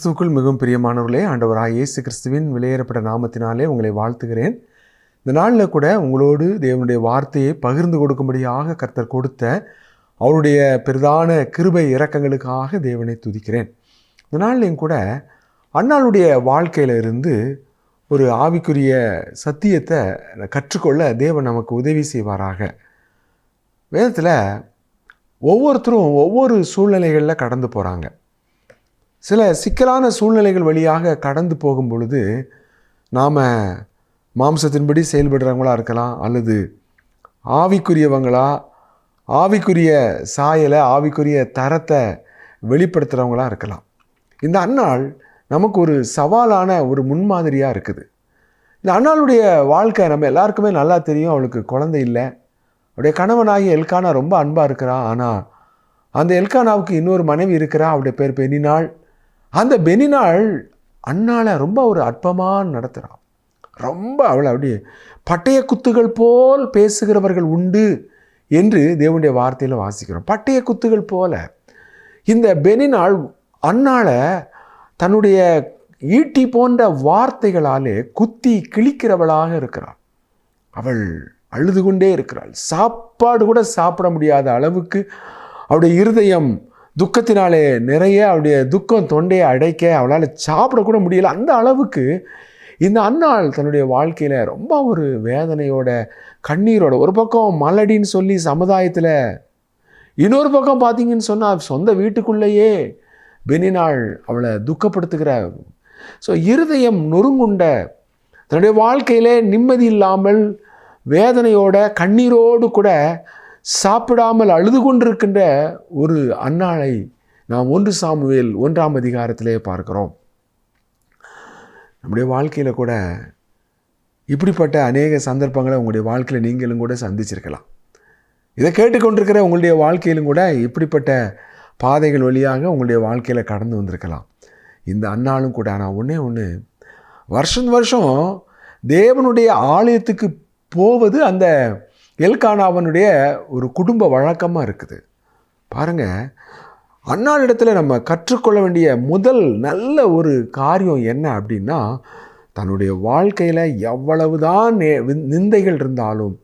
கிறிஸ்துவுக்குள் மிகவும் பிரியமானவர்களே, ஆண்டவராகிய இயேசு கிறிஸ்துவின் விலையேறப்பட்ட நாமத்தினாலே உங்களை வாழ்த்துகிறேன். இந்த நாளில் கூட உங்களோடு தேவனுடைய வார்த்தையை பகிர்ந்து கொடுக்கும்படியாக கர்த்தர் கொடுத்த அவருடைய பிரதான கிருபை இரக்கங்களுக்காக தேவனை துதிக்கிறேன். இந்த நாள்லையும் கூட அன்னாளுடைய வாழ்க்கையில் இருந்து ஒரு ஆவிக்குரிய சத்தியத்தை கற்றுக்கொள்ள தேவன் நமக்கு உதவி செய்வாராக. வேதத்தில் ஒவ்வொருத்தரும் ஒவ்வொரு சூழ்நிலைகளில் கடந்து போகிறாங்க. சில சிக்கலான சூழ்நிலைகள் வழியாக கடந்து போகும் பொழுது நாம் மாம்சத்தின்படி செயல்படுறவங்களா இருக்கலாம், அல்லது ஆவிக்குரியவங்களா ஆவிக்குரிய சாயலை ஆவிக்குரிய தரத்தை வெளிப்படுத்துகிறவங்களா இருக்கலாம். இந்த அன்னாள் நமக்கு ஒரு சவாலான ஒரு முன்மாதிரியாக இருக்குது. இந்த அன்னாளுடைய வாழ்க்கை நம்ம எல்லாருக்குமே நல்லா தெரியும். அவளுக்கு குழந்தை இல்லை. அவருடைய கணவனாகிய எல்கானா ரொம்ப அன்பாக இருக்கிறான். ஆனால் அந்த எல்கானாவுக்கு இன்னொரு மனைவி இருக்கிறா. அவருடைய பேர் பெனினாள். அந்த பெனினாள் அன்னாளை ரொம்ப ஒரு அற்பமாக நடத்துகிறான். ரொம்ப அவளை அப்படியே பட்டய குத்துகள் போல் பேசுகிறவர்கள் உண்டு என்று தேவனுடைய வார்த்தையில் வாசிக்கிறோம். பட்டய குத்துகள் போல இந்த பெனினாள் அன்னாளை தன்னுடைய ஈட்டி போன்ற வார்த்தைகளாலே குத்தி கிழிக்கிறவளாக இருக்கிறாள். அவள் அழுது கொண்டே இருக்கிறாள். சாப்பாடு கூட சாப்பிட முடியாத அளவுக்கு அவருடைய இருதயம் துக்கத்தினாலே நிறைய, அவருடைய துக்கம் தொண்டையை அடைக்க அவளால் சாப்பிடக்கூட முடியல. அந்த அளவுக்கு இந்த அன்னாள் தன்னுடைய வாழ்க்கையில் ரொம்ப ஒரு வேதனையோட கண்ணீரோட, ஒரு பக்கம் மலடின்னு சொல்லி சமுதாயத்தில், இன்னொரு பக்கம் பார்த்தீங்கன்னு சொன்னால் சொந்த வீட்டுக்குள்ளேயே பெனினாள் அவளை துக்கப்படுத்துகிற, ஸோ இருதயம் நொறுங்குண்ட, தன்னுடைய வாழ்க்கையிலே நிம்மதி இல்லாமல் வேதனையோட கண்ணீரோடு கூட சாப்பிடாமல் அழுது கொண்டிருக்கின்ற ஒரு அன்னாளை நாம் 1 சாமுவேல் 1ஆம் அதிகாரத்திலே பார்க்கிறோம். நம்முடைய வாழ்க்கையில் கூட இப்படிப்பட்ட அநேக சந்தர்ப்பங்களை உங்களுடைய வாழ்க்கையில் நீங்களும் கூட சந்திச்சிருக்கலாம். இதை கேட்டுக்கொண்டிருக்கிற உங்களுடைய வாழ்க்கையிலும் கூட இப்படிப்பட்ட பாதைகள் வழியாக உங்களுடைய வாழ்க்கையில் கடந்து வந்திருக்கலாம். இந்த அன்னாளும் கூட. ஆனால் ஒன்று வருஷம் தேவனுடைய ஆலயத்துக்கு போவது அந்த எல்கானாவனுடைய ஒரு குடும்ப வழக்கமாக இருக்குது. பாருங்கள், அன்னாளிடத்தில் நம்ம கற்றுக்கொள்ள வேண்டிய முதல் நல்ல ஒரு காரியம் என்ன அப்படின்னா, தன்னுடைய வாழ்க்கையில் எவ்வளவுதான் நிந்தைகள் இருந்தாலும்,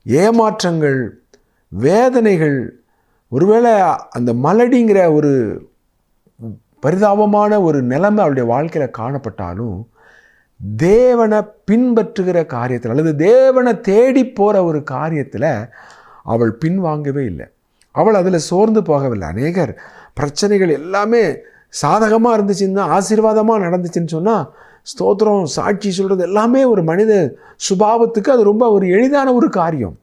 ஏமாற்றங்கள், வேதனைகள், ஒருவேளை அந்த மலடிங்கிற ஒரு பரிதாபமான ஒரு நிலைமை அவளுடைய வாழ்க்கையில் காணப்பட்டாலும், தேவனை பின்பற்றுகிற காரியத்தில் அல்லது தேவனை தேடி போகிற ஒரு காரியத்தில் அவள் பின்வாங்கவே இல்லை. அவள் அதில் சோர்ந்து போகவில்லை. அநேகர் பிரச்சனைகள் எல்லாமே சாதகமாக இருந்துச்சுன்னா, ஆசீர்வாதமாக நடந்துச்சுன்னு சொன்னால் ஸ்தோத்திரம் சாட்சி சொல்கிறது எல்லாமே ஒரு மனித சுபாவத்துக்கு அது ரொம்ப ஒரு எளிதான ஒரு காரியம்.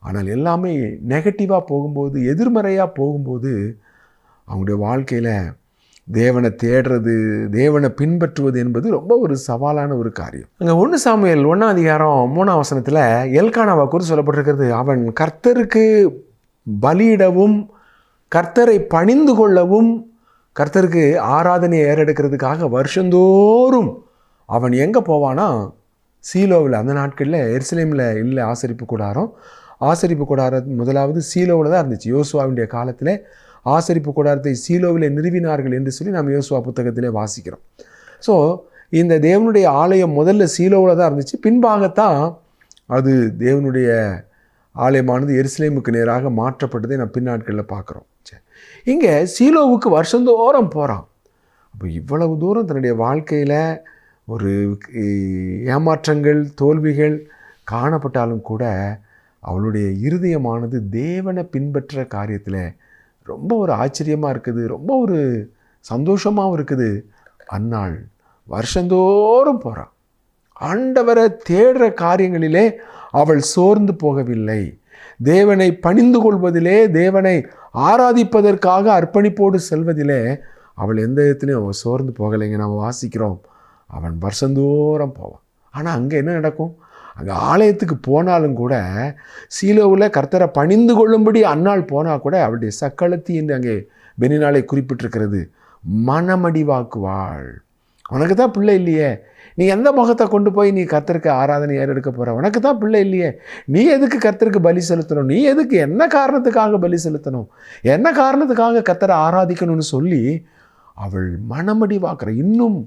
ஆனால் எல்லாமே நெகட்டிவாக போகும்போது, எதிர்மறையாக போகும்போது அவங்களுடைய வாழ்க்கையில் தேவனை தேடுறது, தேவனை பின்பற்றுவது என்பது ரொம்ப ஒரு சவாலான ஒரு காரியம். அங்கே 1 சாமுவேல் 1ஆம் அதிகாரம் 3ஆம் வசனத்தில் எல்கானாவை குறித்து சொல்லப்பட்டிருக்கிறது. அவன் கர்த்தருக்கு பலியிடவும், கர்த்தரை பணிந்து கொள்ளவும், கர்த்தருக்கு ஆராதனையை ஏறெடுக்கிறதுக்காக வருஷந்தோறும் அவன் எங்கே போவானா, சீலோவில். அந்த நாட்களில் எருசலேமில் இல்லை ஆசரிப்பு கூடாரம். ஆசரிப்பு கூடாரம் முதலாவது சீலோவில் தான் இருந்துச்சு. யோசுவாவுடைய காலத்தில் ஆசரிப்பு கூடாரத்தை சீலோவில் நிறுவினார்கள் என்று சொல்லி நாம் யோசுவா புத்தகத்திலே வாசிக்கிறோம். ஸோ இந்த தேவனுடைய ஆலயம் முதல்ல சீலோவில் தான் இருந்துச்சு. பின்பாகத்தான் அது தேவனுடைய ஆலயமானது எருசலேமுக்கு நேராக மாற்றப்பட்டதை நாம் பின்னாட்களில் பார்க்குறோம். சரி, இங்கே சீலோவுக்கு வருஷந்தோறும் போகிறான். அப்போ இவ்வளவு தூரம் தன்னுடைய வாழ்க்கையில் ஒரு ஏமாற்றங்கள், தோல்விகள் காணப்பட்டாலும் கூட அவளுடைய இருதயமானது தேவனை பின்பற்ற காரியத்தில் ரொம்ப ஒரு ஆச்சரியமாக இருக்குது, ரொம்ப ஒரு சந்தோஷமாகவும் இருக்குது. அன்னாள் வருஷந்தோறும் போகிறான். ஆண்டவரை தேடுற காரியங்களிலே அவள் சோர்ந்து போகவில்லை. தேவனை பணிந்து கொள்வதிலே, தேவனை ஆராதிப்பதற்காக அர்ப்பணிப்போடு செல்வதிலே அவள் எந்த விதத்துலையும் அவள் சோர்ந்து போகலைங்க. நாம் வாசிக்கிறோம், அவன் வருஷந்தோறும் போவான். ஆனால் அங்கே என்ன நடக்கும்? அங்கே ஆலயத்துக்கு போனாலும் கூட, சீலோவில் கர்த்தரை பணிந்து கொள்ளும்படி அன்னாள் போனால் கூட அவளுடைய சக்களத்தி என்று அங்கே பெனினாளை குறிப்பிட்டிருக்கிறது. மனமடிவாக்குவாள். உனக்கு தான் பிள்ளை இல்லையே, நீ எந்த முகத்தை கொண்டு போய் நீ கர்த்தருக்கு ஆராதனை ஏறெடுக்க போகிற? உனக்கு தான் பிள்ளை இல்லையே, நீ எதுக்கு கர்த்தருக்கு பலி செலுத்தணும்? நீ எதுக்கு, என்ன காரணத்துக்காக பலி செலுத்தணும்? என்ன காரணத்துக்காக கர்த்தரை ஆராதிக்கணும்னு சொல்லி அவள் மனமடிவாக்குற, இன்னும்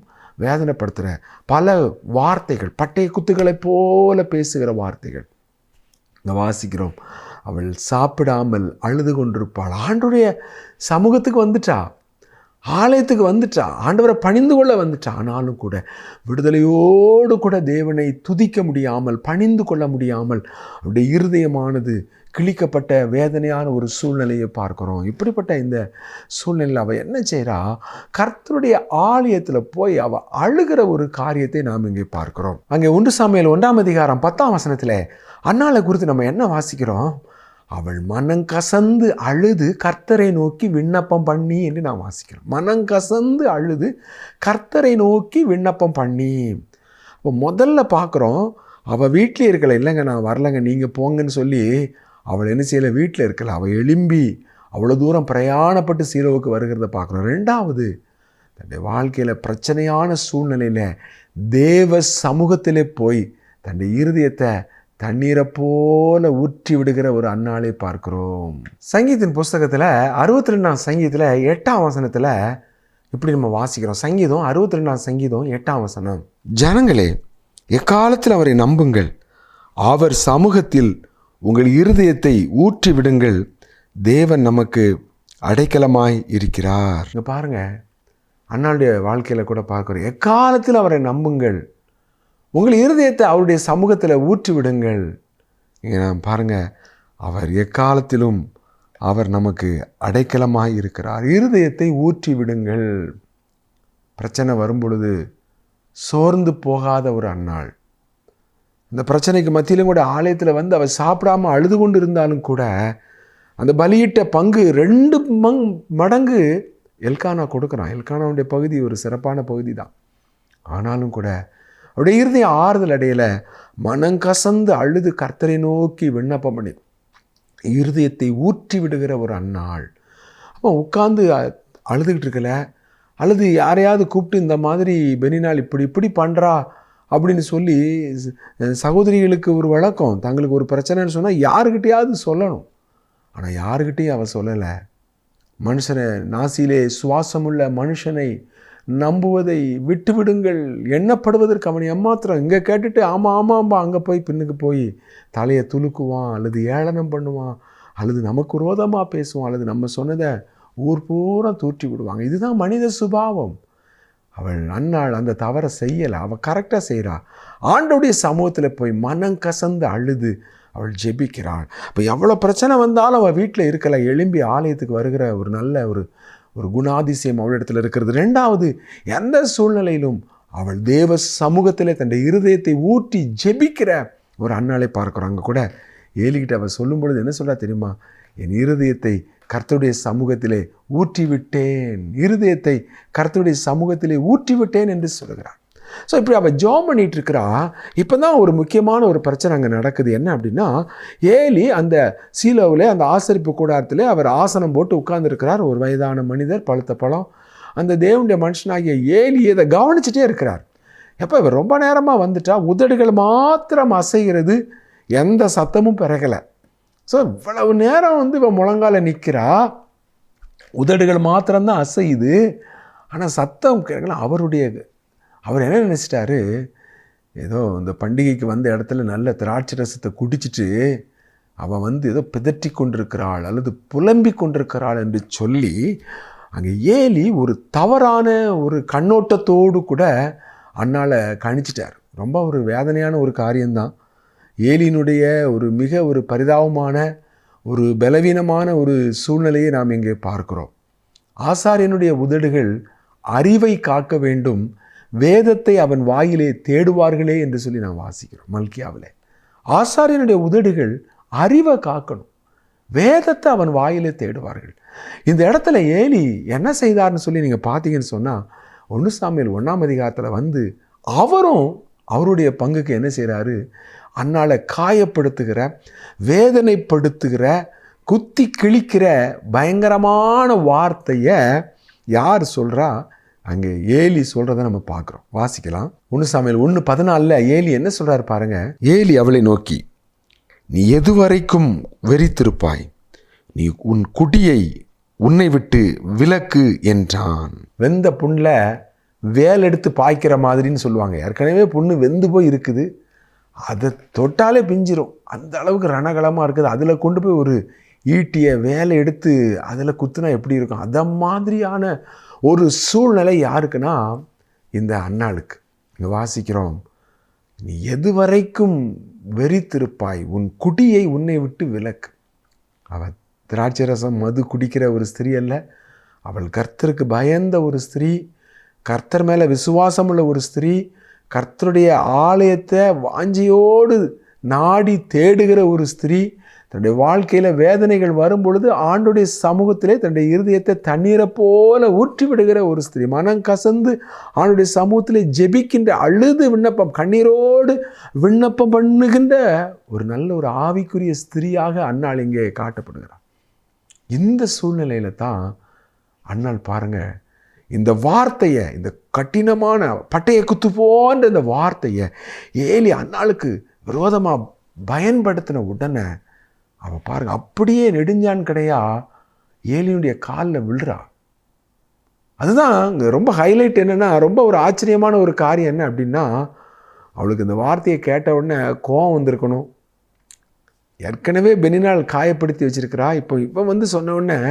வேதனைப்படுத்துகிற பல வார்த்தைகள், பட்டய குத்துகளைப் போல பேசுகிற வார்த்தைகள் இங்கே வாசிக்கிறோம். அவள் சாப்பிடாமல் அழுது கொண்டிருப்பாள். ஆண்டவருடைய சமூகத்துக்கு வந்துட்டா, ஆலயத்துக்கு வந்துட்டா, ஆண்டவரை பணிந்து கொள்ள வந்துட்டா. ஆனாலும் கூட விடுதலையோடு கூட தேவனை துதிக்க முடியாமல், பணிந்து கொள்ள முடியாமல் அவருடைய இருதயமானது கிழிக்கப்பட்ட வேதனையான ஒரு சூழ்நிலையை பார்க்குறோம். இப்படிப்பட்ட இந்த சூழ்நிலையில் அவள் என்ன செய்கிறா? கர்த்தருடைய ஆலயத்தில் போய் அவள் அழுகிற ஒரு காரியத்தை நாம் இங்கே பார்க்குறோம். அங்கே 1 சாமுவேல் 1:10 அன்னாளை குறித்து நம்ம என்ன வாசிக்கிறோம்? அவள் மனங்கசந்து அழுது கர்த்தரை நோக்கி விண்ணப்பம் பண்ணி என்று நாம் வாசிக்கிறோம். மனங்கசந்து அழுது கர்த்தரை நோக்கி விண்ணப்பம் பண்ணி. இப்போ முதல்ல பார்க்குறோம், அவள் வீட்டில் இருக்கலை. இல்லைங்க நான் வரலைங்க, நீங்கள் போங்கன்னு சொல்லி அவள் என்ன செய்யலை? வீட்டில் இருக்கலை. அவள் எழும்பி அவ்வளோ தூரம் பிரயாணப்பட்டு சீலோவுக்கு வருகிறத பார்க்குறோம். 2வது, தன்னுடைய வாழ்க்கையில் பிரச்சனையான சூழ்நிலையில் தேவ சமூகத்திலே போய் தன்னுடைய இருதயத்தை தண்ணீரை போல ஊற்றி விடுகிற ஒரு அன்னாளை பார்க்கிறோம். சங்கீதத்தின் புஸ்தகத்தில் 62ஆம் சங்கீதத்தில் 8ஆம் வசனத்தில் இப்படி நம்ம வாசிக்கிறோம். சங்கீதம் 62ஆம் சங்கீதம் 8ஆம் வசனம். ஜனங்களே, எக்காலத்தில் அவரை நம்புங்கள், அவர் சமூகத்தில் உங்கள் இருதயத்தை ஊற்றி விடுங்கள், தேவன் நமக்கு அடைக்கலமாய் இருக்கிறார். இங்கே பாருங்கள், அன்னாளுடைய வாழ்க்கையில் கூட பார்க்குறோம். எக்காலத்தில் அவரை நம்புங்கள், உங்கள் இருதயத்தை அவருடைய சமூகத்தில் ஊற்றி விடுங்கள். இங்கே நான் பாருங்கள், அவர் எக்காலத்திலும் அவர் நமக்கு அடைக்கலமாய் இருக்கிறார். இருதயத்தை ஊற்றி விடுங்கள். பிரச்சனை வரும் பொழுது சோர்ந்து போகாத ஒரு அன்னாள். இந்த பிரச்சனைக்கு மத்தியிலும் கூட ஆலயத்தில் வந்து அவர் சாப்பிடாமல் அழுது கொண்டு இருந்தாலும் கூட அந்த பலியிட்ட பங்கு 2 மடங்கு எல்கானா கொடுக்குறான். எல்கானாவுடைய பகுதி ஒரு சிறப்பான பகுதி தான். ஆனாலும் கூட அவருடைய இருதயம் ஆறுதல் அடையலை. மனங்கசந்து அழுது கர்த்தரை நோக்கி விண்ணப்பம் பண்ணி இருதயத்தை ஊற்றி விடுகிற ஒரு அன்னாள். அப்போ உட்காந்து அழுதுகிட்டு இருக்கல, அல்லது யாரையாவது கூப்பிட்டு இந்த மாதிரி பெனினால் இப்படி பண்ணுறா அப்படின்னு சொல்லி சகோதரிகளுக்கு ஒரு வழக்கம், தங்களுக்கு ஒரு பிரச்சனைன்னு சொன்னால் யாருக்கிட்டையாவது சொல்லணும். ஆனால் யாருக்கிட்டையும் அவள் சொல்லலை. மனுஷனை, நாசியிலே சுவாசமுள்ள மனுஷனை நம்புவதை விட்டுவிடுங்கள், எண்ணப்படுவதற்கு அவனை ஏமாத்திரம். இங்கே கேட்டுட்டு ஆமாம் அங்கே போய் பின்னுக்கு போய் தலையை துலுக்குவான், அல்லது ஏளனம் பண்ணுவான், அல்லது நமக்கு விரோதமாக பேசுவான், அல்லது நம்ம சொன்னதை ஊர் பூரா தூற்றி விடுவாங்க. இதுதான் மனித சுபாவம். அவள் அன்னாள் அந்த தவறை செய்யலை, அவள் கரெக்டாக செய்கிறா. ஆண்டவருடைய சமூகத்தில் போய் மனங்கசந்து அழுது அவள் ஜெபிக்கிறாள். இப்போ எவ்வளோ பிரச்சனை வந்தாலும் அவள் வீட்டில் இருக்கலை, எழும்பி ஆலயத்துக்கு வருகிற ஒரு நல்ல ஒரு குணாதிசயம் அவளிடத்தில் இருக்கிறது. 2வது, எந்த சூழ்நிலையிலும் அவள் தேவ சமூகத்தில் தன்னுடைய இருதயத்தை ஊற்றி ஜெபிக்கிற ஒரு அன்னாளை பார்க்குறோம். அங்கே கூட ஏலிக்கிட்ட அவள் சொல்லும் பொழுது என்ன சொல்கிறா தெரியுமா? என் இருதயத்தை கர்த்தருடைய சமூகத்திலே ஊற்றி விட்டேன், இருதயத்தை கர்த்தருடைய சமூகத்திலே ஊற்றி விட்டேன் என்று சொல்கிறான். ஸோ இப்படி அவள் ஜெபம் பண்ணிகிட்டு இருக்கிறா. இப்போ தான் ஒரு முக்கியமான ஒரு பிரச்சனை அங்கே நடக்குது. என்ன அப்படின்னா, ஏலி அந்த சீலோவில் அந்த ஆசரிப்பு கூடாரத்தில் அவர் ஆசனம் போட்டு உட்கார்ந்துருக்கிறார். ஒரு வயதான மனிதர், பழுத்த பழம். அந்த தேவனுடைய மனுஷனாகிய ஏலி இதை கவனிச்சுட்டே இருக்கிறார். எப்போ இவர் ரொம்ப நேரமாக வந்துட்டா, உதடுகள் மாத்திரம் அசைகிறது, எந்த சத்தமும் பிறகலை. ஸோ இவ்வளவு நேரம் வந்து இவன் முழங்கால நிற்கிறா, உதடுகள் மாத்திரம்தான் அசையுது, ஆனால் சத்தம் கேட்கல. அவர் என்ன நினச்சிட்டாரு, ஏதோ இந்த பண்டிகைக்கு வந்த இடத்துல நல்ல திராட்சை ரசத்தை குடிச்சிட்டு அவன் வந்து ஏதோ பிதற்றி கொண்டிருக்கிறாள் அல்லது புலம்பி கொண்டிருக்கிறாள் என்று சொல்லி அங்கே ஏலி ஒரு தவறான ஒரு கண்ணோட்டத்தோடு கூட அன்னால கணிச்சிட்டார். ரொம்ப ஒரு வேதனையான ஒரு காரியம்தான். ஏலியினுடைய ஒரு பரிதாபமான ஒரு பலவீனமான ஒரு சூழ்நிலையை நாம் இங்கே பார்க்கிறோம். ஆசாரியனுடைய உதடுகள் அறிவை காக்க வேண்டும், வேதத்தை அவன் வாயிலே தேடுவார்களே என்று சொல்லி நாம் வாசிக்கிறோம் மல்கியாவிலே. ஆசாரியனுடைய உதடுகள் அறிவை காக்கணும், வேதத்தை அவன் வாயிலே தேடுவார்கள். இந்த இடத்துல ஏலி என்ன செய்தார்னு சொல்லி நீங்கள் பார்த்தீங்கன்னு சொன்னால், 1 சாமுவேல் 1 வந்து அவரும் அவருடைய பங்குக்கு என்ன செய்கிறாரு, அன்னால காயப்படுத்துகிற, வேதனைப்படுத்துகிற, குத்தி கிழிக்கிற பயங்கரமான வார்த்தையை யார் சொல்கிறா? அங்கே ஏலி சொல்கிறத நம்ம பார்க்குறோம். வாசிக்கலாம். 1 சாமுவேல் 1:14 ஏலி என்ன சொல்கிறார் பாருங்க. ஏலி அவளை நோக்கி, நீ எதுவரைக்கும் வெறித்திருப்பாய்? நீ உன் குடியை உன்னை விட்டு விலக்கு என்றான். வெந்த புண்ணில் வேல் எடுத்து பாய்க்கிற மாதிரின்னு சொல்லுவாங்க. ஏற்கனவே புண்ணு வெந்து போய் இருக்குது, அதை தொட்டாலே பிஞ்சிரும், அந்த அளவுக்கு ரணகலமாக இருக்குது. அதில் கொண்டு போய் ஒரு ஈட்டிய வேலை எடுத்து அதில் குத்துனா எப்படி இருக்கும்? அதை மாதிரியான ஒரு சூழ்நிலை யாருக்குன்னா இந்த அன்னாளுக்கு. இங்கே வாசிக்கிறோம், நீ எது வரைக்கும் வெறித்திருப்பாய், உன் குடியை உன்னை விட்டு விலக்கு. அவள் திராட்சை ரசம் மது குடிக்கிற ஒரு ஸ்திரீ அல்ல, அவள் கர்த்தருக்கு பயந்த ஒரு ஸ்திரீ, கர்த்தர் மேலே விசுவாசம் உள்ள ஒரு ஸ்திரீ, கர்த்தருடைய ஆலயத்தை வாஞ்சியோடு நாடி தேடுகிற ஒரு ஸ்திரீ. தன்னுடைய வாழ்க்கையில் வேதனைகள் வரும் பொழுது ஆண்டுடைய சமூகத்திலே தன்னுடைய இருதயத்தை தண்ணீரை போல ஊற்றி விடுகிற ஒரு ஸ்திரீ. மனம் கசந்து ஆண்டுடைய சமூகத்திலே ஜெபிக்கின்ற, அழுது விண்ணப்பம், கண்ணீரோடு விண்ணப்பம் பண்ணுகின்ற ஒரு நல்ல ஒரு ஆவிக்குரிய ஸ்திரீயாக அன்னாள் இங்கே காட்டப்படுகிறார். இந்த சூழ்நிலையில் தான் அன்னாள் பாருங்க, இந்த வார்த்தையை, இந்த கடினமான பட்டைய குத்து போன்ற இந்த வார்த்தையை ஏலி அன்னாளுக்கு விரோதமாக பயன்படுத்தின உடனே அவள் பாருங்க அப்படியே நெடுஞ்சான் கிடையா ஏலியுடைய காலில் விழுறா. அதுதான் இங்கே ரொம்ப ஹைலைட். என்னென்னா, ரொம்ப ஒரு ஆச்சரியமான ஒரு காரியம் என்ன அப்படின்னா, அவளுக்கு இந்த வார்த்தையை கேட்ட உடனே கோவம் வந்திருக்கணும். ஏற்கனவே பெனினால் காயப்படுத்தி வச்சிருக்கிறா. இப்போ வந்து சொன்ன உடனே,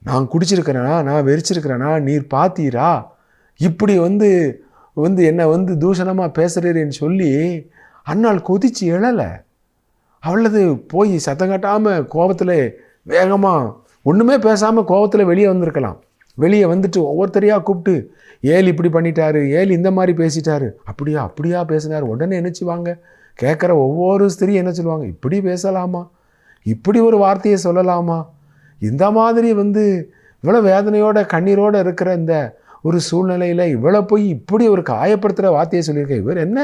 நான் குடிச்சிருக்கிறேனா, நான் வெறிச்சிருக்கிறேனா, நீர் பார்த்தீரா, இப்படி வந்து என்னை தூஷணமாக பேசுகிறேன்னு சொல்லி அன்னாள் கொதிச்சு எழலை. அவளது போய் சத்தம் கட்டாமல் கோபத்தில் வேகமாக ஒன்றுமே பேசாமல் கோபத்தில் வெளியே வந்திருக்கலாம். வெளியே வந்துட்டு ஒவ்வொருத்தரையாக கூப்பிட்டு, ஏலி இப்படி பண்ணிட்டாரு, ஏலி இந்த மாதிரி பேசிட்டாரு, அப்படியா பேசினார். உடனே என்ன செய்வாங்க, கேட்குற ஒவ்வொரு ஸ்திரீ என்ன சொல்லுவாங்க, இப்படி பேசலாமா, இப்படி ஒரு வார்த்தையை சொல்லலாமா, இந்த மாதிரி இவ்வளோ வேதனையோட கண்ணீரோடு இருக்கிற இந்த ஒரு சூழ்நிலையில் இவ்வளோ போய் இப்படி ஒரு காயப்படுத்துகிற வார்த்தையை சொல்லியிருக்க, இவர் என்ன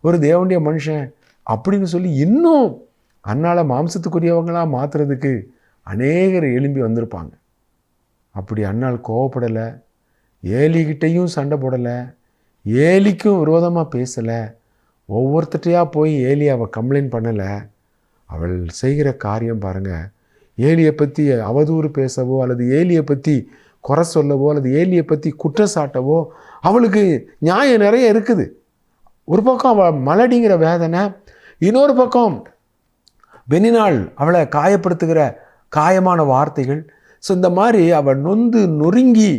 ஒரு தேவனுடைய மனுஷன் அப்படின்னு சொல்லி இன்னும் அன்னால மாம்சத்துக்குரியவங்களாக மாற்றுறதுக்கு அநேகர் எழும்பி வந்திருப்பாங்க. அப்படி அன்னாள் கோவப்படலை, ஏலிக்கிட்டையும் சண்டை போடலை, ஏலிக்கும் விரோதமாக பேசலை, ஒவ்வொருத்தட்டையாக போய் ஏலி அவள் கம்ப்ளைண்ட் பண்ணலை. அவள் செய்கிற காரியம் பாருங்கள், ஏலியை பற்றி அவதூறு பேசவோ அல்லது ஏலியை பற்றி குறை சொல்லவோ அல்லது ஏலியை பற்றி குற்றச்சாட்டவோ அவளுக்கு நியாயம் நிறைய இருக்குது. ஒரு பக்கம் அவள் மலடிங்கிற வேதனை, இன்னொரு பக்கம் பெனினால் அவளை காயப்படுத்துகிற காயமான வார்த்தைகள். ஸோ இந்த மாதிரி அவள் நொந்து நொறுங்கி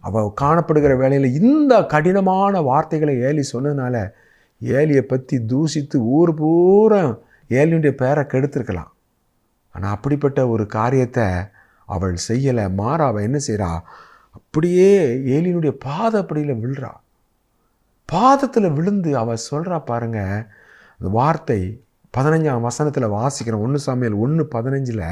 அவள் காணப்படுகிற வேளையில் இந்த கடினமான வார்த்தைகளை ஏலி சொன்னதுனால ஏலியை பற்றி தூஷித்து ஊர் பூரா ஏலியுடைய பேரை கெடுத்திருக்கலாம். ஆனால் அப்படிப்பட்ட ஒரு காரியத்தை அவள் செய்யலை. மாறா அவள் என்ன செய்கிறா, அப்படியே ஏலியினுடைய பாதப்படியில் விழுறா. பாதத்தில் விழுந்து அவள் சொல்கிறா பாருங்க, அந்த வார்த்தை 15ஆம் வசனத்தில் வாசிக்கிறோம். 1 சாமுவேல் 1:15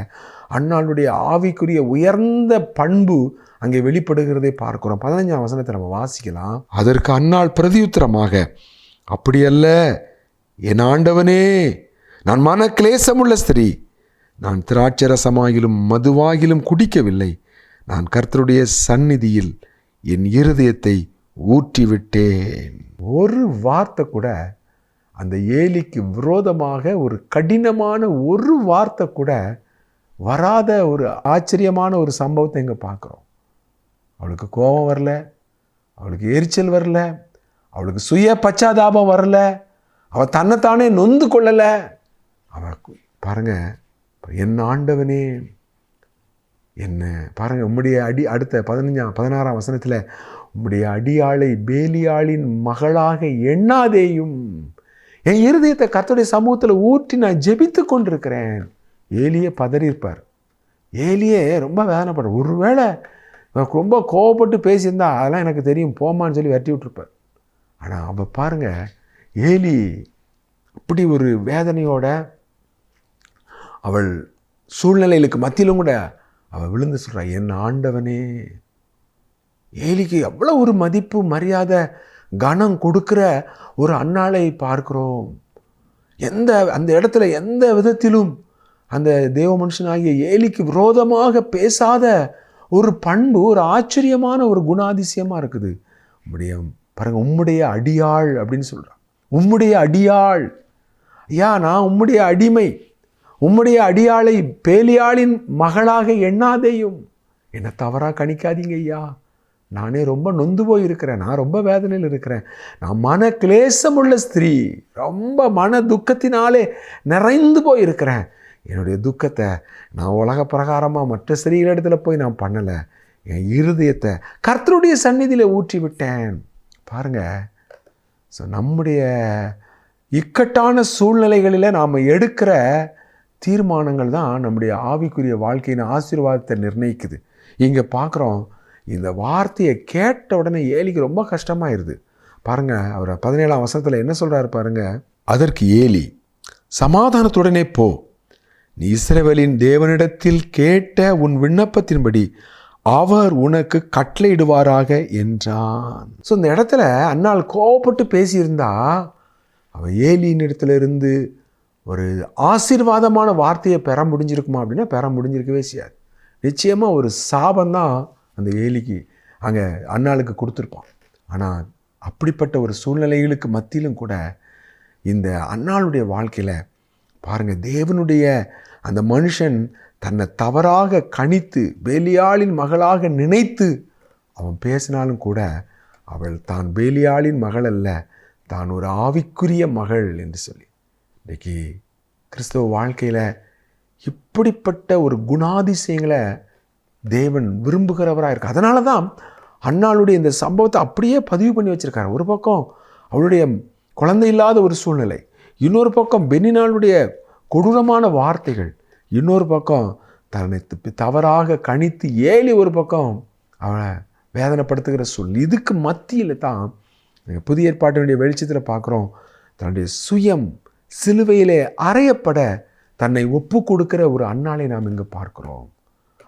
அன்னாளுடைய ஆவிக்குரிய உயர்ந்த பண்பு அங்கே வெளிப்படுகிறதை பார்க்கிறோம். 15ஆம் வசனத்தை நம்ம வாசிக்கலாம். அதற்கு அன்னாள் பிரதியுத்தரமாக, அப்படியல்ல என் ஆண்டவனே, நான் மன கிளேசமுள்ள ஸ்திரீ, நான் திராட்சரசமாகிலும் மதுவாகிலும் குடிக்கவில்லை, நான் கர்த்தருடைய சந்நிதியில் என் இருதயத்தை ஊற்றிவிட்டேன். ஒரு வார்த்தை கூட அந்த ஏலிக்கு விரோதமாக ஒரு கடினமான ஒரு வார்த்தை கூட வராத ஒரு ஆச்சரியமான ஒரு சம்பவத்தை இங்கே பார்க்குறோம். அவளுக்கு கோபம் வரல, அவளுக்கு எரிச்சல் வரல, அவளுக்கு சுய பச்சாதாபம் வரல, அவள் தன்னைத்தானே நொந்து கொள்ளலை. அவள் பாருங்க, என் ஆண்டவனே என்ன பாருங்க, உம்முடைய அடுத்த 16ஆம் வசனத்தில், உம்முடைய அடியாளை பேலியாளின் மகளாக எண்ணாதேயும், என் இருதயத்தை கர்த்தருடைய சமூகத்தில் ஊற்றி நான் ஜெபித்து கொண்டிருக்கிறேன். ஏலியே பதறியிருப்பார், ஏலியே ரொம்ப வேதனைப்பட, ஒருவேளை ரொம்ப கோவப்பட்டு பேசியிருந்தா அதெல்லாம் எனக்கு தெரியும் போமான்னு சொல்லி விரட்டி விட்டுருப்பார். ஆனால் அவள் பாருங்க, ஏலி அப்படி ஒரு வேதனையோட அவள் சூழ்நிலைகளுக்கு மத்தியிலும் கூட அவள் விழுந்து சொல்கிறா, என் ஆண்டவனே. ஏலிக்கு எவ்வளோ ஒரு மதிப்பு மரியாதை கனம் கொடுக்கிற ஒரு அன்னாளை பார்க்கிறோம். அந்த இடத்துல எந்த விதத்திலும் அந்த தேவ மனுஷனாகிய ஏலிக்கு விரோதமாக பேசாத ஒரு பண்பு, ஒரு ஆச்சரியமான ஒரு குணாதிசயமாக இருக்குது. பாருங்க, உம்முடைய அடியாள் அப்படின்னு சொல்கிறான். உம்முடைய அடியாள், ஐயா நான் உம்முடைய அடிமை, உம்முடைய அடியாளை பேலியாளின் மகளாக எண்ணாதேயும். என்னை தவறாக கணிக்காதீங்க ஐயா, நானே ரொம்ப நொந்து போய் இருக்கிறேன், நான் ரொம்ப வேதனையில் இருக்கிறேன், நான் மன கிளேசமுள்ள ஸ்திரீ, ரொம்ப மன துக்கத்தினாலே நிறைந்து போய் இருக்கிறேன். என்னுடைய துக்கத்தை நான் உலக பிரகாரமாக மற்ற ஸ்திரீகளிடத்தில் போய் நான் பண்ணலை, என் இருதயத்தை கர்த்தருடைய சந்நிதியில் ஊற்றி விட்டேன். பாருங்கள், ஸோ நம்முடைய இக்கட்டான சூழ்நிலைகளில் நாம் எடுக்கிற தீர்மானங்கள் தான் நம்முடைய ஆவிக்குரிய வாழ்க்கையின் ஆசீர்வாதத்தை நிர்ணயிக்குது. இங்கே பார்க்குறோம், இந்த வார்த்தையை கேட்ட உடனே ஏலிக்கு ரொம்ப கஷ்டமாயிருது. பாருங்கள், அவர் 17ஆம் வசனத்தில் என்ன சொல்கிறாரு பாருங்கள். அதற்கு ஏலி, சமாதானத்துடனே போ, நீ இஸ்ரவேலின் தேவனிடத்தில் கேட்ட உன் விண்ணப்பத்தின்படி அவர் உனக்கு கட்டளையிடுவாராக என்றான். ஸோ இந்த இடத்துல அன்னாள் கோவப்பட்டு பேசியிருந்தா அவள் ஏலியின் இடத்துல இருந்து ஒரு ஆசீர்வாதமான வார்த்தையை பெற முடிஞ்சிருக்குமா அப்படின்னா பெற முடிஞ்சிருக்கவே செய்யாது. நிச்சயமாக ஒரு சாபந்தான் அந்த ஏலிக்கு அங்கே அன்னாளுக்கு கொடுத்துருப்பான். ஆனால் அப்படிப்பட்ட ஒரு சூழ்நிலைகளுக்கு மத்தியிலும் கூட இந்த அன்னாளுடைய வாழ்க்கையில் பாருங்கள், தேவனுடைய அந்த மனுஷன் தன்னை தவறாக கணித்து பேலியாளின் மகளாக நினைத்து அவன் பேசினாலும் கூட அவள் தான் பேலியாளின் மகள் அல்ல, தான் ஒரு ஆவிக்குரிய மகள் என்று சொல்லி. இன்றைக்கி கிறிஸ்தவ வாழ்க்கையில் இப்படிப்பட்ட ஒரு குணாதிசயங்களை தேவன் விரும்புகிறவராக இருக்கு. அதனால தான் அன்னாளுடைய இந்த சம்பவத்தை அப்படியே பதிவு பண்ணி வச்சுருக்காரு. ஒரு பக்கம் அவளுடைய குழந்தை இல்லாத ஒரு சூழ்நிலை, இன்னொரு பக்கம் பெனினாளுடைய கொடூரமான வார்த்தைகள், இன்னொரு பக்கம் தன்னை தவறாக கணித்து ஏலி ஒரு பக்கம் அவளை வேதனைப்படுத்துகிற சூழ்நிலை. இதுக்கு மத்தியில் தான் புதிய ஏற்பாட்டினுடைய வெளிச்சத்தில் பார்க்குறோம், தன்னுடைய சுயம் சிலுவையிலே அறையப்பட தன்னை ஒப்பு கொடுக்கிற ஒரு அன்னாளை நாம் இங்கே பார்க்குறோம்.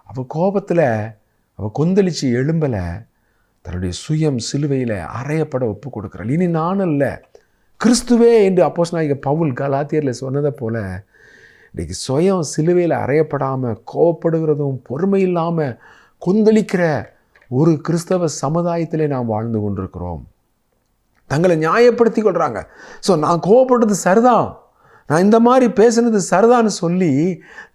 அவள் கோபத்தில் அவள் கொந்தளிச்சு எழும்பலை, தன்னுடைய சுயம் சிலுவையில் அறையப்பட ஒப்பு கொடுக்குறாள். இனி நான் அல்ல, கிறிஸ்துவே என்று அப்போஸ்தலனாகிய பவுல் கலாத்தியரில் சொன்னதை போல இன்றைக்கி சுயம் சிலுவையில் அறையப்படாமல் கோபப்படுகிறதும் பொறுமை இல்லாமல் கொந்தளிக்கிற ஒரு கிறிஸ்தவ சமுதாயத்திலே நாம் வாழ்ந்து கொண்டிருக்கிறோம். தங்களை நியாயப்படுத்தி கொள்கிறாங்க. ஸோ நான் கோபப்பட்டது சரிதான், நான் இந்த மாதிரி பேசுனது சரிதான்னு சொல்லி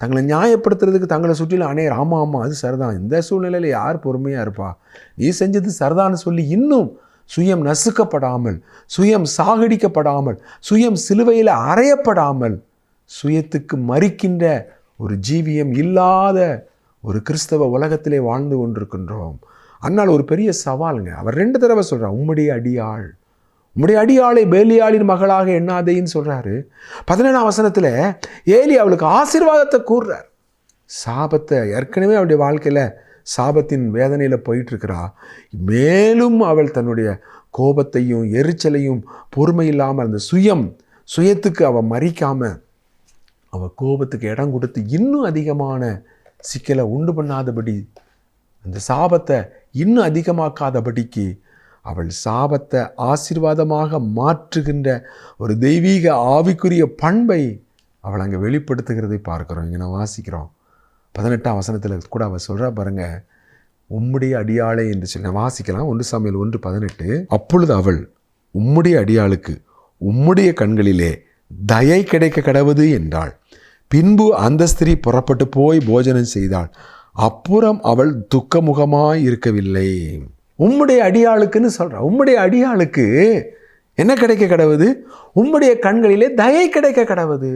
தங்களை நியாயப்படுத்துறதுக்கு தங்களை சுற்றிலும் அநேகர் ஆமாம் அது சரிதான், இந்த சூழ்நிலையில் யார் பொறுமையாக இருப்பா, நீ செஞ்சது சரிதான்னு சொல்லி இன்னும் சுயம் நசுக்கப்படாமல், சுயம் சாகடிக்கப்படாமல், சுயம் சிலுவையில் அறையப்படாமல் சுயத்துக்கு மறிக்கின்ற ஒரு ஜீவியம் இல்லாத ஒரு கிறிஸ்தவ உலகத்திலே வாழ்ந்து கொண்டிருக்கின்றோம். அதனால் ஒரு பெரிய சவாலுங்க. அவர் 2 தடவை சொல்கிறார், உம்முடைய அடியாள், உம்முடைய அடியாளை பேலியாளின் மகளாக எண்ணாதேன்னு சொல்கிறாரு. 17ஆம் வசனத்தில் ஏலி அவளுக்கு ஆசீர்வாதத்தை கூறுறார். சாபத்தை ஏற்கனவே அவளுடைய வாழ்க்கையில் சாபத்தின் வேதனையில் போயிட்டுருக்கிறா, மேலும் அவள் தன்னுடைய கோபத்தையும் எரிச்சலையும் பொறுமை இல்லாமல் அந்த சுயத்துக்கு அவள் மறிக்காமல் அவள் கோபத்துக்கு இடம் கொடுத்து இன்னும் அதிகமான சிக்கலை உண்டு பண்ணாதபடி, அந்த சாபத்தை இன்னும் அதிகமாக்காதபடிக்கு அவள் சாபத்தை ஆசீர்வாதமாக மாற்றுகின்ற ஒரு தெய்வீக ஆவிக்குரிய பண்பை அவள் அங்கே வெளிப்படுத்துகிறதை பார்க்குறோம். இங்கே நான் வாசிக்கிறோம் 18ஆம் வசனத்தில் கூட அவள் சொல்கிறா பாருங்க, உம்முடைய அடியாளே என்று சொல்லி நான் வாசிக்கலாம். 1 சாமுவேல் 1:18. அப்பொழுது அவள், உம்முடைய அடியாளுக்கு உம்முடைய கண்களிலே தயை கிடைக்க கடவுது என்றாள். பின்பு அந்த ஸ்திரீ புறப்பட்டு போய் போஜனம் செய்தாள். அப்புறம் அவள் துக்கமுகமாய் இருக்கவில்லை. உம்முடைய அடியாளுக்குன்னு சொல்கிறா. உம்முடைய அடியாளுக்கு என்ன கிடைக்க கடவுது? உம்முடைய கண்களிலே தயை கிடைக்க கடவுது.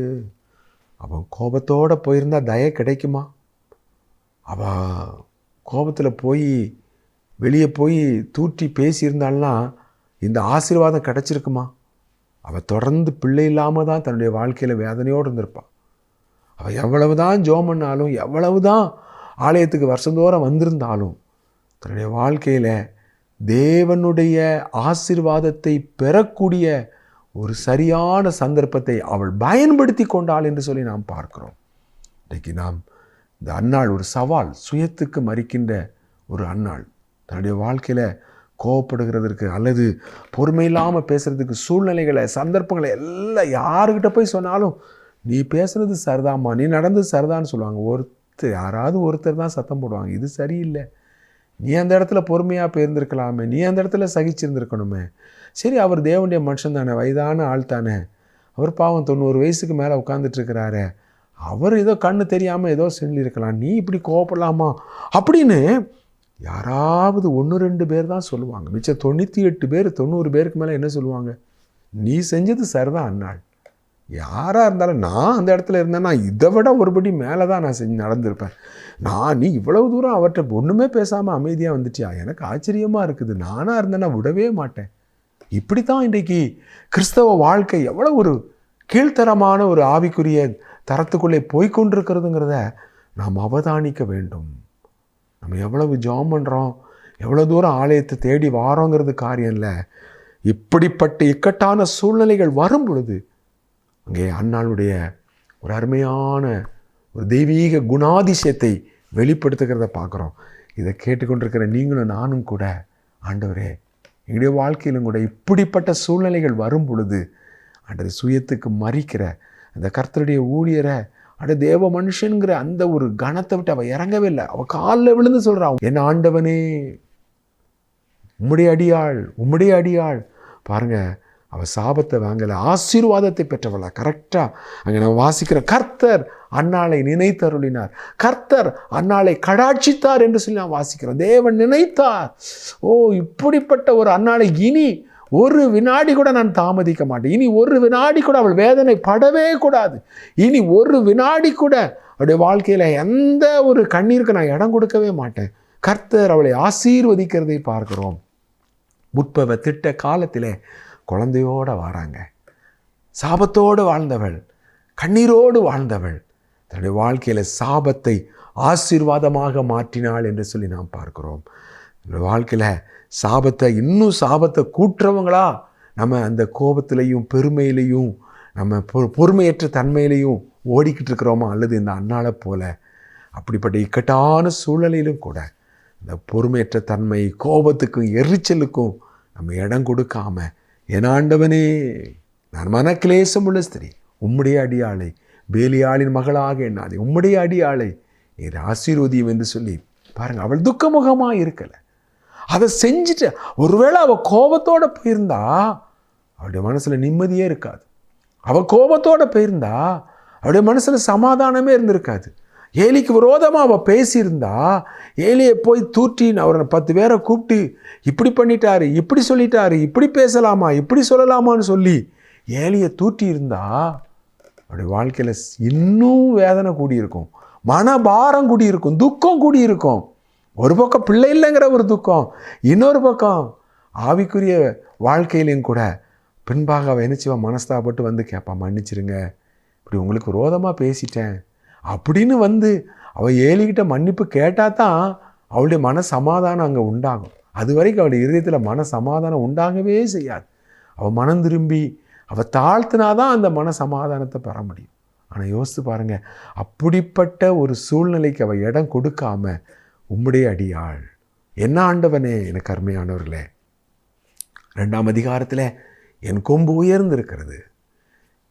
அவன் கோபத்தோடு போயிருந்தா தயை கிடைக்குமா? அவள் கோபத்தில் போய் வெளியே போய் தூற்றி பேசியிருந்தாள்னா இந்த ஆசீர்வாதம் கிடச்சிருக்குமா? அவள் தொடர்ந்து பிள்ளை இல்லாமல் தான் தன்னுடைய வாழ்க்கையில் வேதனையோடு இருந்திருப்பாள். அவள் எவ்வளவு தான் ஜெபம் பண்ணாலும், எவ்வளவு தான் ஆலயத்துக்கு வருஷந்தோறும் வந்திருந்தாலும், தன்னுடைய வாழ்க்கையில் தேவனுடைய ஆசீர்வாதத்தை பெறக்கூடிய ஒரு சரியான சந்தர்ப்பத்தை அவள் பயன்படுத்தி கொண்டாள் என்று சொல்லி நாம் பார்க்கிறோம். இன்றைக்கு நாம் இந்த அன்னாள் ஒரு சவால், சுயத்துக்கு மறிக்கின்ற ஒரு அன்னாள், தன்னுடைய வாழ்க்கையில் கோவப்படுகிறதுக்கு அல்லது பொறுமை இல்லாமல் பேசுகிறதுக்கு சூழ்நிலைகளை சந்தர்ப்பங்களை எல்லாம் யாருக்கிட்ட போய் சொன்னாலும் நீ பேசுகிறது சரிதாம்மா, நீ நடந்தது சரிதான்னு சொல்லுவாங்க. யாராவது ஒருத்தர் தான் சத்தம் போடுவாங்க, இது சரியில்லை, நீ அந்த இடத்துல பொறுமையாக போயிருந்துருக்கலாமே, நீ அந்த இடத்துல சகிச்சிருந்துருக்கணுமே. சரி, அவர் தேவனுடைய மனுஷன் தானே, வயதான ஆள் தானே, அவர் பாவம் 90 வயசுக்கு மேலே உட்காந்துட்ருக்கிறாரு, அவர் ஏதோ கண்ணு தெரியாமல் ஏதோ சொல்லியிருக்கலாம், நீ இப்படி கோவப்படலாமா அப்படின்னு யாராவது 1-2 பேர் தான் சொல்லுவாங்க. மிச்சம் 98 பேர் 90 பேருக்கு மேலே என்ன சொல்லுவாங்க? நீ செஞ்சது சரிதான் அன்னாள். யாராக இருந்தாலும் நான் அந்த இடத்துல இருந்தேன்னா இதை விட ஒருபடி மேலே தான் நான் நடந்திருப்பேன். நீ இவ்வளவு தூரம் அவர்கிட்ட ஒன்றுமே பேசாமல் அமைதியாக வந்துட்டியா, எனக்கு ஆச்சரியமாக இருக்குது. நானாக இருந்தேன்னா விடவே மாட்டேன். இப்படித்தான் இன்றைக்கு கிறிஸ்தவ வாழ்க்கை எவ்வளோ ஒரு கீழ்த்தரமான ஒரு ஆவிக்குரிய தரத்துக்குள்ளே போய்கொண்டிருக்கிறதுங்கிறத நாம் அவதானிக்க வேண்டும். நம்ம எவ்வளவு ஜெபம் பண்ணுறோம், எவ்வளோ தூரம் ஆலயத்தை தேடி வாரோங்கிறது காரியம் இல்லை. இப்படிப்பட்ட இக்கட்டான சூழ்நிலைகள் வரும் பொழுது அங்கே அன்னாளுடைய ஒரு அருமையான ஒரு தெய்வீக குணாதிசயத்தை வெளிப்படுத்துகிறத பார்க்குறோம். இதை கேட்டுக்கொண்டிருக்கிற நீங்களும் நானும் கூட, ஆண்டவரே எங்களுடைய வாழ்க்கையிலும் கூட இப்படிப்பட்ட சூழ்நிலைகள் வரும் பொழுது ஆண்டவர் சுயத்துக்கு மறிக்கிற அந்த கர்த்தருடைய ஊழியரை தேவ மனுஷனுங்கிற அந்த ஒரு கணத்தை விட்டு அவள் இறங்கவே இல்லை. அவள் காலில் விழுந்து சொல்கிறான், என் ஆண்டவனே உம்முடைய அடியாள், உம்முடைய அடியாள். பாருங்கள், அவள் சாபத்தை வாங்கலை, ஆசீர்வாதத்தை பெற்றவளா. கரெக்டாக அங்கே நம்ம வாசிக்கிற கர்த்தர் அன்னாளை நினைத்தருளினார், கர்த்தர் அன்னாளை கடாட்சித்தார் என்று சொல்லி நான் வாசிக்கிறோம். தேவன் நினைத்தார். இப்படிப்பட்ட ஒரு அன்னாளை இனி ஒரு வினாடி கூட நான் தாமதிக்க மாட்டேன். இனி ஒரு வினாடி கூட அவள் வேதனை படவே கூடாது. இனி ஒரு வினாடி கூட அவளுடைய வாழ்க்கையில் எந்த ஒரு கண்ணீருக்கு நான் இடம் கொடுக்கவே மாட்டேன். கர்த்தர் அவளை ஆசீர்வதிக்கிறதை பார்க்கிறோம். முற்பவ திட்ட காலத்திலே குழந்தையோடு வராங்க. சாபத்தோடு வாழ்ந்தவள், கண்ணீரோடு வாழ்ந்தவள் தன்னுடைய வாழ்க்கையில் சாபத்தை ஆசீர்வாதமாக மாற்றினாள் என்று சொல்லி நாம் பார்க்கிறோம். வாழ்க்கையில் சாபத்தை இன்னும் சாபத்தை கூட்டுறவங்களா நம்ம அந்த கோபத்திலையும் பெருமையிலையும் நம்ம பொறுமையற்ற தன்மையிலையும் ஓடிக்கிட்டு இருக்கிறோமா, அல்லது இந்த அன்னாளை போல அப்படிப்பட்ட இக்கட்டான சூழ்நிலையிலும் கூட இந்த பொறுமையற்ற தன்மை, கோபத்துக்கும் எரிச்சலுக்கும் நம்ம இடம் கொடுக்காம, என் ஆண்டவனே நான் மனக்கிலேசம் உள்ள ஸ்திரீ, உம்முடைய அடியாளை பேலியாளின் மகளாக எண்ணாதே, உம்முடைய அடியாளை நீர் ஆசீர்வதியும் என்று சொல்லி பாருங்கள். அவள் துக்கமுகமாக இருக்கலை, அதை செஞ்சுட்டு. ஒருவேளை அவள் கோபத்தோடு போயிருந்தா அவளுடைய மனசில் நிம்மதியே இருக்காது. அவள் கோபத்தோடு போயிருந்தா அவளுடைய மனசில் சமாதானமே இருந்திருக்காது. ஏலிக்கு விரோதமாக அவள் பேசியிருந்தா, ஏலியை போய் தூற்றி அவரை 10 பேரை கூப்பிட்டு இப்படி பண்ணிட்டாரு, இப்படி சொல்லிட்டாரு, இப்படி பேசலாமா, இப்படி சொல்லலாமான்னு சொல்லி ஏலியை தூற்றி இருந்தா அவருடைய வாழ்க்கையில் இன்னும் வேதனை கூடியிருக்கும், மனபாரம் கூடியிருக்கும், துக்கம் கூடியிருக்கும். ஒரு பக்கம் பிள்ளை இல்லைங்கிற ஒரு துக்கம், இன்னொரு பக்கம் ஆவிக்குரிய வாழ்க்கையிலையும் கூட பின்பாக அவள் என்னச்சுவா மனஸ்தாப்பட்டு வந்து கேட்பான், மன்னிச்சிருங்க, இப்படி உங்களுக்கு விரோதமாக பேசிட்டேன் அப்படின்னு வந்து அவள் ஏலிக்கிட்ட மன்னிப்பு கேட்டால் தான் அவளுடைய மன சமாதானம் அங்கே உண்டாகும். அது வரைக்கும் அவளுடைய இதயத்தில் மன சமாதானம் உண்டாகவே செய்யாது. அவள் மனம் திரும்பி அவள் தாழ்த்தினாதான் அந்த மன சமாதானத்தை பெற முடியும். ஆனால் யோசித்து பாருங்கள், அப்படிப்பட்ட ஒரு சூழ்நிலைக்கு அவள் இடம் கொடுக்காம உம்முடைய அடியாள், என்ன ஆண்டவனே, எனக்கு அருமையானவர்களே, 2ஆம் அதிகாரத்தில் என் கொம்பு உயர்ந்திருக்கிறது,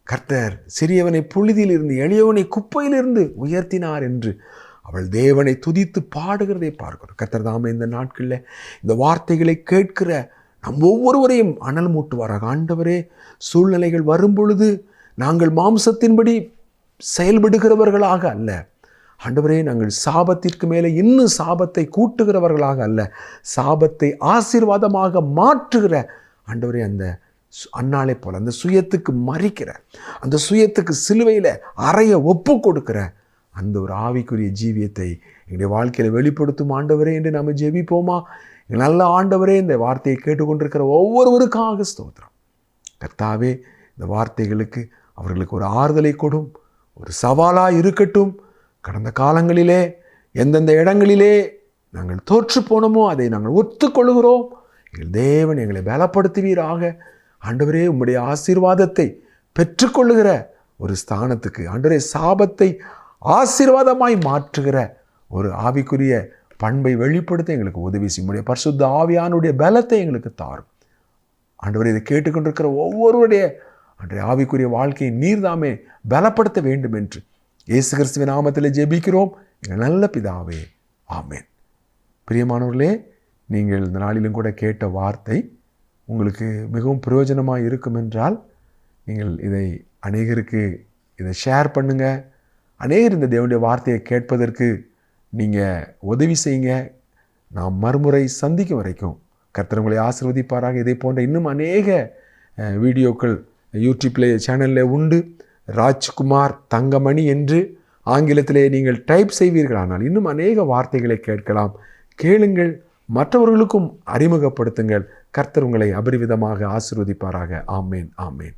கர்த்தர் சிறியவனை புழுதியிலிருந்து எளியவனை குப்பையிலிருந்து உயர்த்தினார் என்று அவள் தேவனை துதித்து பாடுகிறதை பார்க்கிறோம். கர்த்தர் தாமே இந்த நாட்களில் இந்த வார்த்தைகளை கேட்கிற நம் ஒவ்வொருவரையும் அனல் மூட்டுவாராக. ஆண்டவரே, சூழ்நிலைகள் வரும் பொழுது நாங்கள் மாம்சத்தின்படி செயல்படுகிறவர்களாக அல்ல ஆண்டவரே, நாங்கள் சாபத்திற்கு மேலே இன்னும் சாபத்தை கூட்டுகிறவர்களாக அல்ல, சாபத்தை ஆசீர்வாதமாக மாற்றுகிற ஆண்டவரே அந்த அன்னாளை போல அந்த சுயத்துக்கு மறிக்கிற, அந்த சுயத்துக்கு சிலுவையில் அறைய ஒப்பு கொடுக்கிற அந்த ஒரு ஆவிக்குரிய ஜீவியத்தை எங்களுடைய வாழ்க்கையில் வெளிப்படுத்தும் ஆண்டவரே என்று நம்ம ஜெபிப்போமா? நல்ல ஆண்டவரே, இந்த வார்த்தையை கேட்டுக்கொண்டிருக்கிற ஒவ்வொருவருக்காக ஸ்தோத்திரம். கர்த்தாவே, இந்த வார்த்தைகளுக்கு அவர்களுக்கு ஒரு ஆறுதலை கொடும், ஒரு சவாலாக இருக்கட்டும். கடந்த காலங்களிலே எந்தெந்த இடங்களிலே நாங்கள் தோற்று போனோமோ அதை நாங்கள் ஒத்துக்கொள்கிறோம். எங்கள் தேவன் எங்களை பலப்படுத்துவீராக. ஆண்டவரே, உம்முடைய ஆசீர்வாதத்தை பெற்றுக்கொள்ளுகிற ஒரு ஸ்தானத்துக்கு ஆண்டவரே, சாபத்தை ஆசீர்வாதமாய் மாற்றுகிற ஒரு ஆவிக்குரிய பண்பை வெளிப்படுத்த எங்களுக்கு உதவி செய்யும். உம்முடைய பரிசுத்த ஆவியானுடைய பலத்தை எங்களுக்கு தாரும். ஆண்டவரே, இதை கேட்டுக்கொண்டிருக்கிற ஒவ்வொருவருடைய அன்றைய ஆவிக்குரிய வாழ்க்கையை நீர்தாமே பலப்படுத்த வேண்டும் என்று இயேசு கிறிஸ்துவின் நாமத்தில் ஜெபிக்கிறோம் எங்கள் நல்ல பிதாவே, ஆமென். பிரியமானவர்களே, நீங்கள் இந்த நாளிலும் கூட கேட்ட வார்த்தை உங்களுக்கு மிகவும் பிரயோஜனமாக இருக்கும் என்றால் நீங்கள் இதை அநேகருக்கு இதை ஷேர் பண்ணுங்கள். அநேகர் இந்த தேவனுடைய வார்த்தையை கேட்பதற்கு நீங்கள் உதவி செய்யுங்க. நாம் மறுமுறை சந்திக்கும் வரைக்கும் கர்த்தர் உங்களை ஆசீர்வதிப்பாராக. இதே போன்ற இன்னும் அநேக வீடியோக்கள் யூடியூப்ல சேனலில் உண்டு. ராஜ்குமார் தங்கமணி என்று ஆங்கிலத்திலே நீங்கள் டைப் செய்வீர்களானால் இன்னும் அநேக வார்த்தைகளை கேட்கலாம். கேளுங்கள், மற்றவர்களுக்கும் அறிமுகப்படுத்துங்கள். கர்த்தர் உங்களை அபரிவிதமாக ஆசீர்வதிப்பாராக. ஆமேன், ஆமேன்.